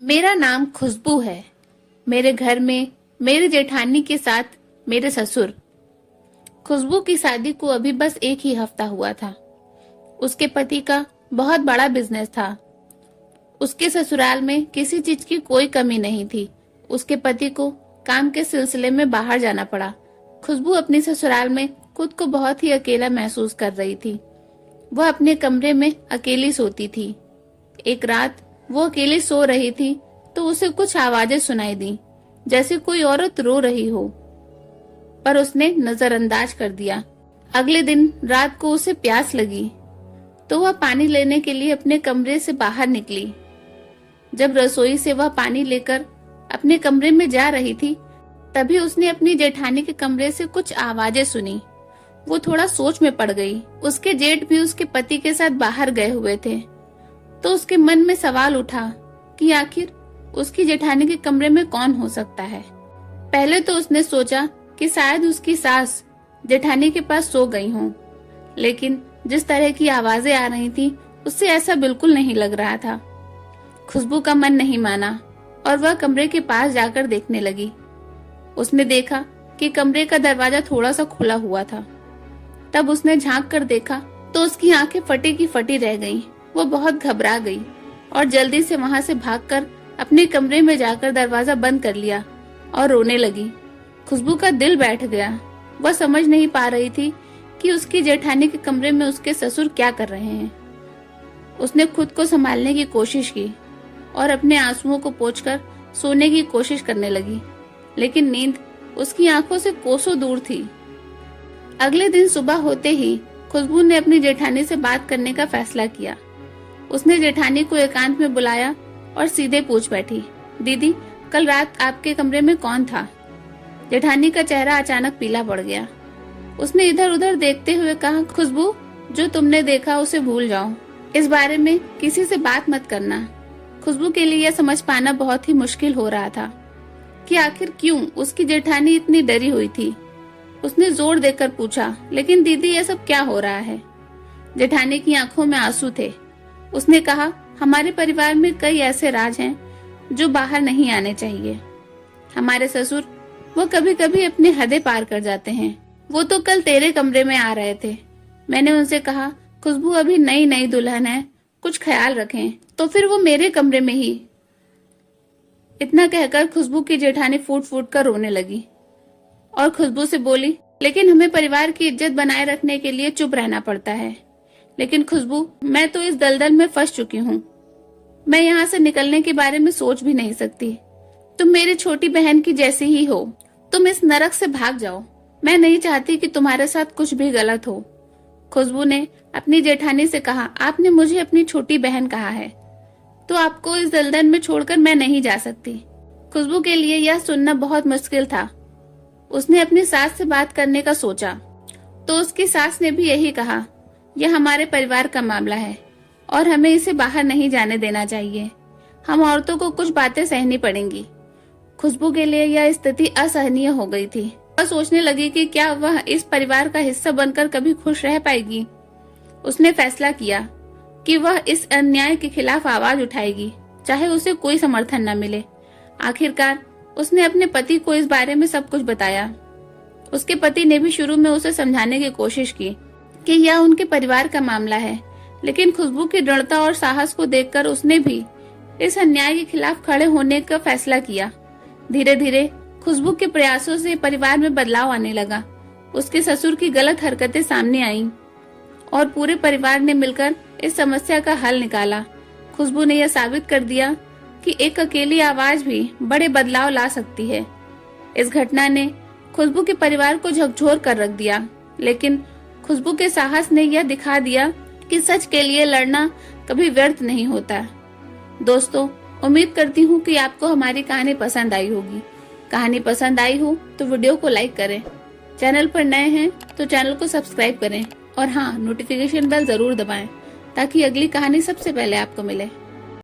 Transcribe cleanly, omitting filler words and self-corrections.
मेरा नाम खुशबू है। मेरे घर में मेरी जेठानी के साथ मेरे ससुर। खुशबू की शादी को अभी बस एक ही हफ्ता हुआ था। उसके पति का बहुत बड़ा बिजनेस था। उसके ससुराल में किसी चीज की कोई कमी नहीं थी। उसके पति को काम के सिलसिले में बाहर जाना पड़ा। खुशबू अपने ससुराल में खुद को बहुत ही अकेला महसूस कर रही थी। वह अपने कमरे में अकेली सोती थी। एक रात वो अकेली सो रही थी तो उसे कुछ आवाजें सुनाई दी, जैसे कोई औरत रो रही हो, पर उसने नजरअंदाज कर दिया। अगले दिन रात को उसे प्यास लगी तो वह पानी लेने के लिए अपने कमरे से बाहर निकली। जब रसोई से वह पानी लेकर अपने कमरे में जा रही थी, तभी उसने अपनी जेठानी के कमरे से कुछ आवाजें सुनी। वो थोड़ा सोच में पड़ गई। उसके जेठ भी उसके पति के साथ बाहर गए हुए थे, तो उसके मन में सवाल उठा कि आखिर उसकी जेठानी के कमरे में कौन हो सकता है। पहले तो उसने सोचा कि शायद उसकी सास जेठानी के पास सो गई हों, लेकिन जिस तरह की आवाजें आ रही थी उससे ऐसा बिल्कुल नहीं लग रहा था। खुशबू का मन नहीं माना और वह कमरे के पास जाकर देखने लगी। उसने देखा कि कमरे का दरवाजा थोड़ा सा खुला हुआ था। तब उसने झांक कर देखा तो उसकी आंखें फटी की फटी रह गईं। वो बहुत घबरा गई और जल्दी से वहां से भागकर अपने कमरे में जाकर दरवाजा बंद कर लिया और रोने लगी। खुशबू का दिल बैठ गया। वह समझ नहीं पा रही थी कि उसकी जेठानी के कमरे में उसके ससुर क्या कर रहे हैं। उसने खुद को संभालने की कोशिश की और अपने आंसुओं को पोंछकर सोने की कोशिश करने लगी, लेकिन नींद उसकी आंखों से कोसों दूर थी। अगले दिन सुबह होते ही खुशबू ने अपनी जेठानी से बात करने का फैसला किया। उसने जेठानी को एकांत में बुलाया और सीधे पूछ बैठी, दीदी, कल रात आपके कमरे में कौन था? जेठानी का चेहरा अचानक पीला पड़ गया। उसने इधर उधर देखते हुए कहा, खुशबू, जो तुमने देखा उसे भूल जाओ। इस बारे में किसी से बात मत करना। खुशबू के लिए यह समझ पाना बहुत ही मुश्किल हो रहा था कि आखिर क्यों उसकी जेठानी इतनी डरी हुई थी। उसने जोर देकर पूछा, लेकिन दीदी, ये सब क्या हो रहा है? जेठानी की आंखों में आंसू थे। उसने कहा, हमारे परिवार में कई ऐसे राज हैं जो बाहर नहीं आने चाहिए। हमारे ससुर वो कभी कभी अपनी हदें पार कर जाते हैं। वो तो कल तेरे कमरे में आ रहे थे। मैंने उनसे कहा, खुशबू अभी नई नई दुल्हन है, कुछ ख्याल रखें, तो फिर वो मेरे कमरे में ही। इतना कहकर खुशबू की जेठानी फूट फूट कर रोने लगी और खुशबू से बोली, लेकिन हमें परिवार की इज्जत बनाए रखने के लिए चुप रहना पड़ता है। लेकिन खुशबू, मैं तो इस दलदल में फंस चुकी हूँ। मैं यहाँ से निकलने के बारे में सोच भी नहीं सकती। तुम मेरी छोटी बहन की जैसी ही हो। तुम इस नरक से भाग जाओ। मैं नहीं चाहती कि तुम्हारे साथ कुछ भी गलत हो। खुशबू ने अपनी जेठानी से कहा, आपने मुझे अपनी छोटी बहन कहा है, तो आपको इस दलदल में छोड़कर मैं नहीं जा सकती। खुशबू के लिए यह सुनना बहुत मुश्किल था। उसने अपनी सास से बात करने का सोचा, तो उसकी सास ने भी यही कहा, यह हमारे परिवार का मामला है और हमें इसे बाहर नहीं जाने देना चाहिए। हम औरतों को कुछ बातें सहनी पड़ेंगी। खुशबू के लिए यह स्थिति असहनीय हो गई थी। वह सोचने लगी कि क्या वह इस परिवार का हिस्सा बनकर कभी खुश रह पाएगी। उसने फैसला किया कि वह इस अन्याय के खिलाफ आवाज उठाएगी, चाहे उसे कोई समर्थन न मिले। आखिरकार उसने अपने पति को इस बारे में सब कुछ बताया। उसके पति ने भी शुरू में उसे समझाने की कोशिश की कि यह उनके परिवार का मामला है, लेकिन खुशबू की दृढ़ता और साहस को देखकर उसने भी इस अन्याय के खिलाफ खड़े होने का फैसला किया। धीरे धीरे खुशबू के प्रयासों से परिवार में बदलाव आने लगा। उसके ससुर की गलत हरकतें सामने आईं और पूरे परिवार ने मिलकर इस समस्या का हल निकाला। खुशबू ने यह साबित कर दिया कि एक अकेली आवाज भी बड़े बदलाव ला सकती है। इस घटना ने खुशबू के परिवार को झकझोर कर रख दिया, लेकिन खुशबू के साहस ने यह दिखा दिया कि सच के लिए लड़ना कभी व्यर्थ नहीं होता। दोस्तों, उम्मीद करती हूँ कि आपको हमारी कहानी पसंद आई होगी। कहानी पसंद आई हो तो वीडियो को लाइक करें। चैनल पर नए हैं तो चैनल को सब्सक्राइब करें और हाँ, नोटिफिकेशन बेल जरूर दबाएं ताकि अगली कहानी सबसे पहले आपको मिले।